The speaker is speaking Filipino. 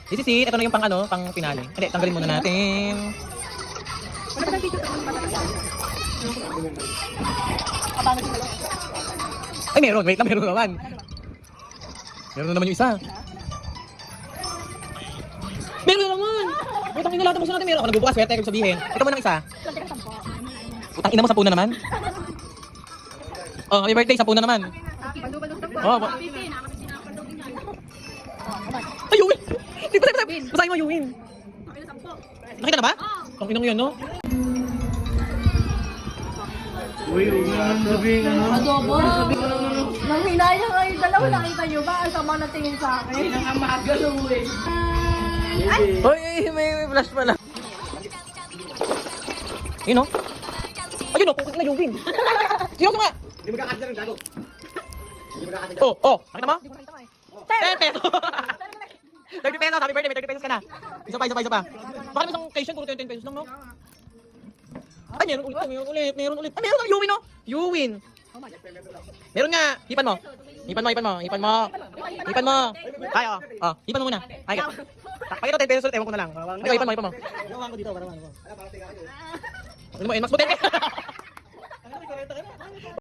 This is it. Ito na yung pang ano, pang pinali. Hindi, tanggalin muna natin. Ay, meron. Wait lang, meron naman. Meron na naman yung isa. Meron na naman! Utang ina lahat ng buksan natin meron. Ako nagbubukas, swerte kung sabihin. Ito mo ng isa. Utang ina mo, 10 na naman. Oh, happy birthday, 10 na naman. Oh, ay, Yuwin! Di ba, basahin mo, Yuwin. Nakita na ba? Ang inang yun, no? Uy, sabihin ano? Adobo. Nang hinaya nga yung dalawa, nakita nyo ba? Ang sama na tingin sa akin. Ang magalo eh. Ay, may flash pala. Yun, no? Ayun, no? Pupunta na, Yuwin. Seryoso nga! Hindi mo kakasya ng gago. Oh, nakita mo? 10 pesos! 30 pesos, happy birthday, may 30 pesos ka na. Isa pa. Baka naman isang occasion, puro 10 pesos lang, no? Ay, meron ulit. Ay, meron ang Yuwin, no? Yuwin. Meron nga. Hipan mo. Ay, oh. Hipan mo muna. Ay, pakita 10 pesos ulit, ewan ko na lang. Ay, hipan mo. Gawa ko dito, para ano. Ano mo, NMAX mo 10 pesos.